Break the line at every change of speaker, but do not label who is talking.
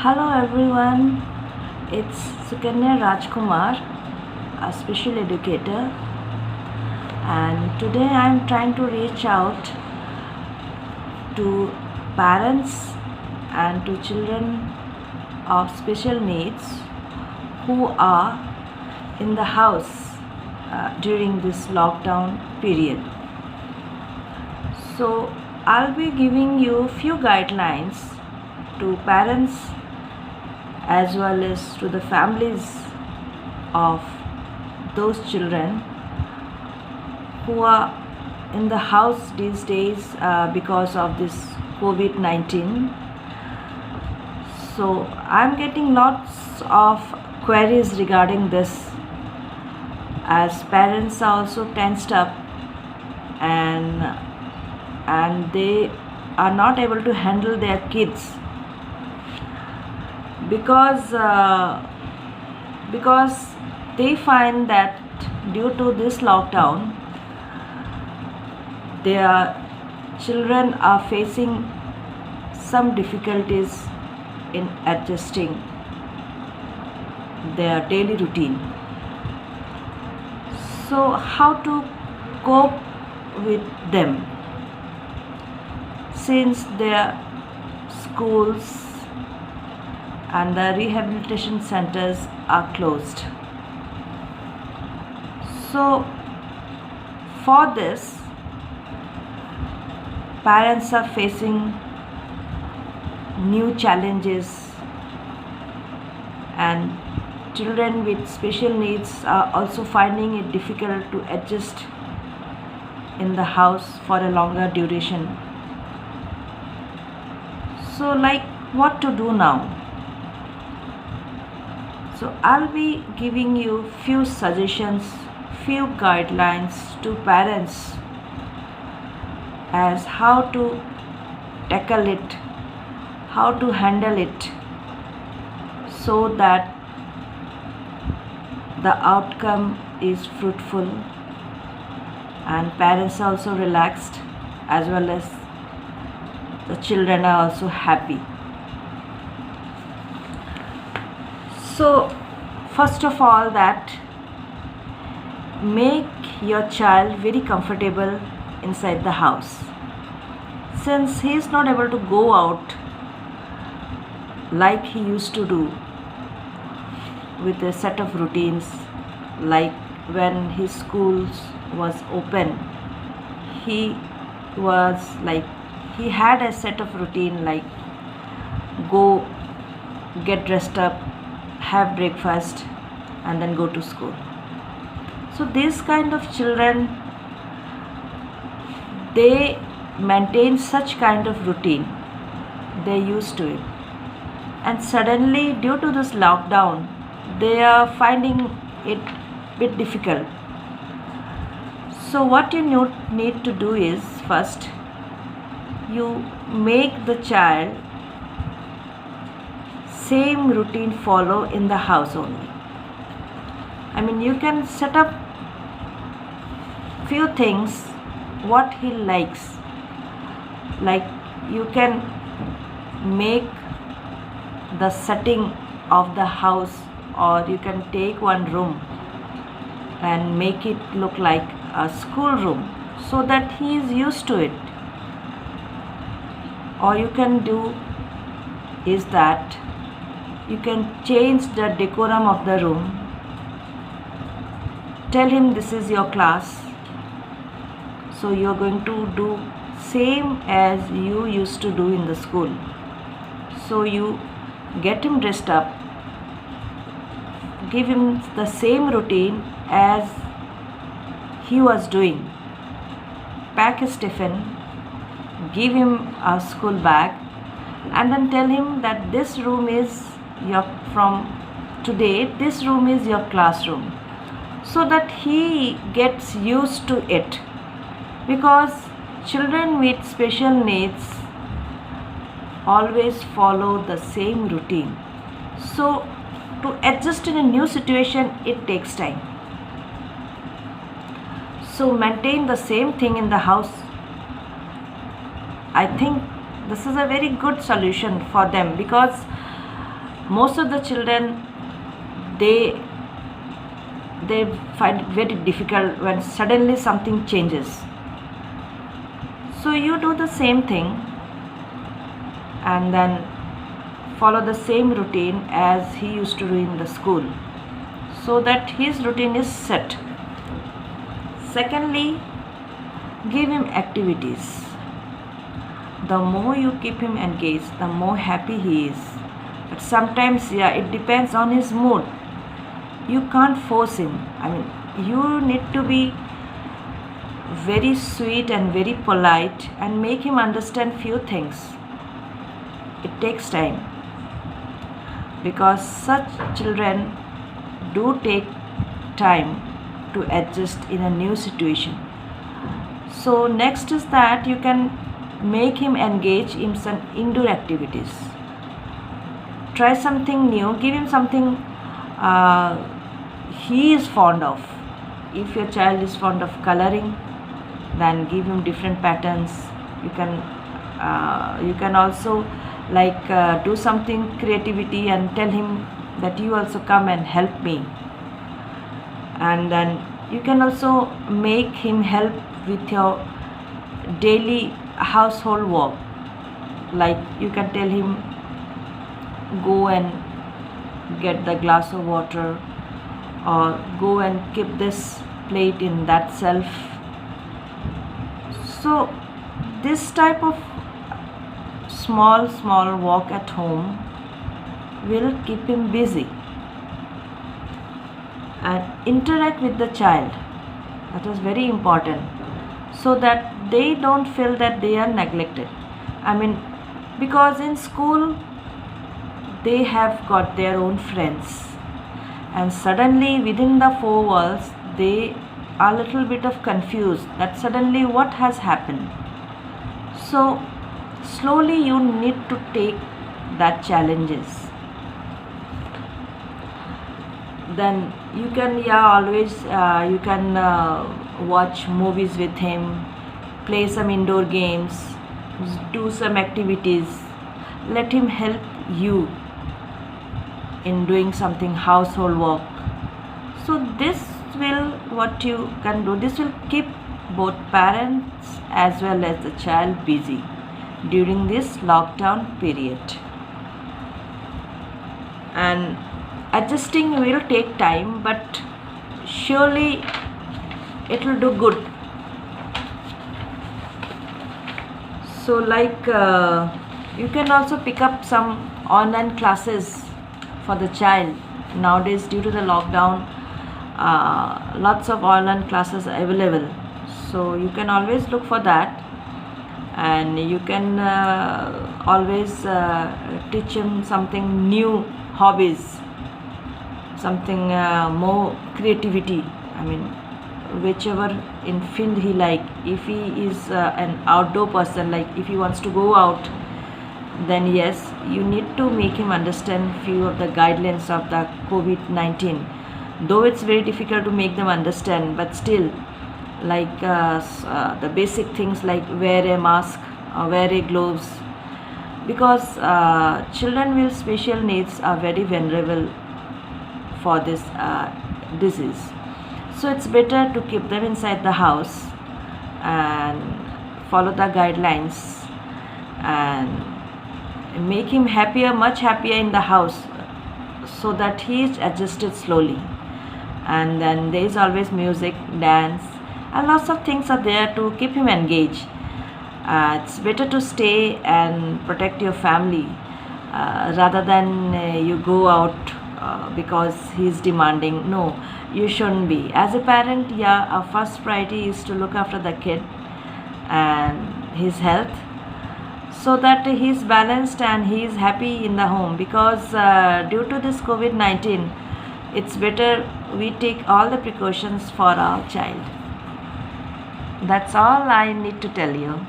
Hello everyone, it's Sukanya Rajkumar, a special educator, and today I'm trying to reach out to parents and to children of special needs who are in the house during this lockdown period. So I'll be giving you few guidelines to parents as well as to the families of those children who are in the house these days because of this COVID-19. So I'm getting lots of queries regarding this, as parents are also tensed up and they are not able to handle their kids because they find that due to this lockdown their children are facing some difficulties in adjusting their daily routine. So how to cope with them, since their schools and the rehabilitation centers are closed. So for this, parents are facing new challenges, and children with special needs are also finding it difficult to adjust in the house for a longer duration. So like, what to do now? So I'll be giving you few suggestions, few guidelines to parents as how to tackle it, how to handle it, so that the outcome is fruitful and parents are also relaxed, as well as the children are also happy. So first of all, that make your child very comfortable inside the house, since he is not able to go out like he used to do with a set of routines. Like when his schools was open, he was like, he had a set of routine, like go get dressed up, have breakfast, and then go to school. So these kind of children, they maintain such kind of routine, they used to it, and suddenly due to this lockdown they are finding it bit difficult. So what you need to do is, first you make the child same routine follow in the house only. I mean, you can set up few things what he likes, like you can make the setting of the house, or you can take one room and make it look like a school room so that he is used to it. Or you can do is that you can change the decorum of the room. Tell him this is your class, so you are going to do same as you used to do in the school. So you get him dressed up, give him the same routine as he was doing, pack his tiffin, give him a school bag, and then tell him that this room is from today, this room is your classroom, so that he gets used to it. Because children with special needs always follow the same routine, so to adjust in a new situation it takes time. So maintain the same thing in the house. I think this is a very good solution for them, because most of the children, they they find it very difficult when suddenly something changes. So you do the same thing and then follow the same routine as he used to do in the school, so that his routine is set. Secondly, give him activities. The more you keep him engaged, the more happy he is. But sometimes, yeah, it depends on his mood. You can't force him. I mean, you need to be very sweet and very polite and make him understand few things. It takes time, because such children do take time to adjust in a new situation. So next is that you can make him engage in some indoor activities. Try something new, give him something he is fond of. If your child is fond of coloring, then give him different patterns. You can also do something creativity and tell him that you also come and help me. And then you can also make him help with your daily household work. Like you can tell him, go and get the glass of water, or go and keep this plate in that shelf. So this type of small work at home will keep him busy. And interact with the child, that is very important, so that they don't feel that they are neglected. I mean, because in school they have got their own friends, and suddenly within the four walls they are a little bit of confused that suddenly what has happened. So slowly you need to take that challenges. Then you can always you can watch movies with him, play some indoor games, do some activities. Let him help you in doing something household work. So this will, what you can do, this will keep both parents as well as the child busy during this lockdown period. And adjusting will take time, but surely it will do good. So you can also pick up some online classes for the child. Nowadays, due to the lockdown, lots of online classes are available, so you can always look for that. And you can always teach him something new, hobbies, something more creativity. I mean, whichever in field he like. If he is an outdoor person, like if he wants to go out, then yes, you need to make him understand few of the guidelines of the COVID-19. Though it's very difficult to make them understand, but still, the basic things like wear a mask or wear a gloves, because children with special needs are very vulnerable for this disease. So it's better to keep them inside the house and follow the guidelines and make him happier, much happier in the house, so that he is adjusted slowly. And then there is always music, dance, and lots of things are there to keep him engaged. It's better to stay and protect your family rather than you go out because he's demanding. No, you shouldn't be. As a parent, yeah, our first priority is to look after the kid and his health, so that he is balanced and he is happy in the home. Because due to this COVID-19, it's better we take all the precautions for our child. That's all I need to tell you.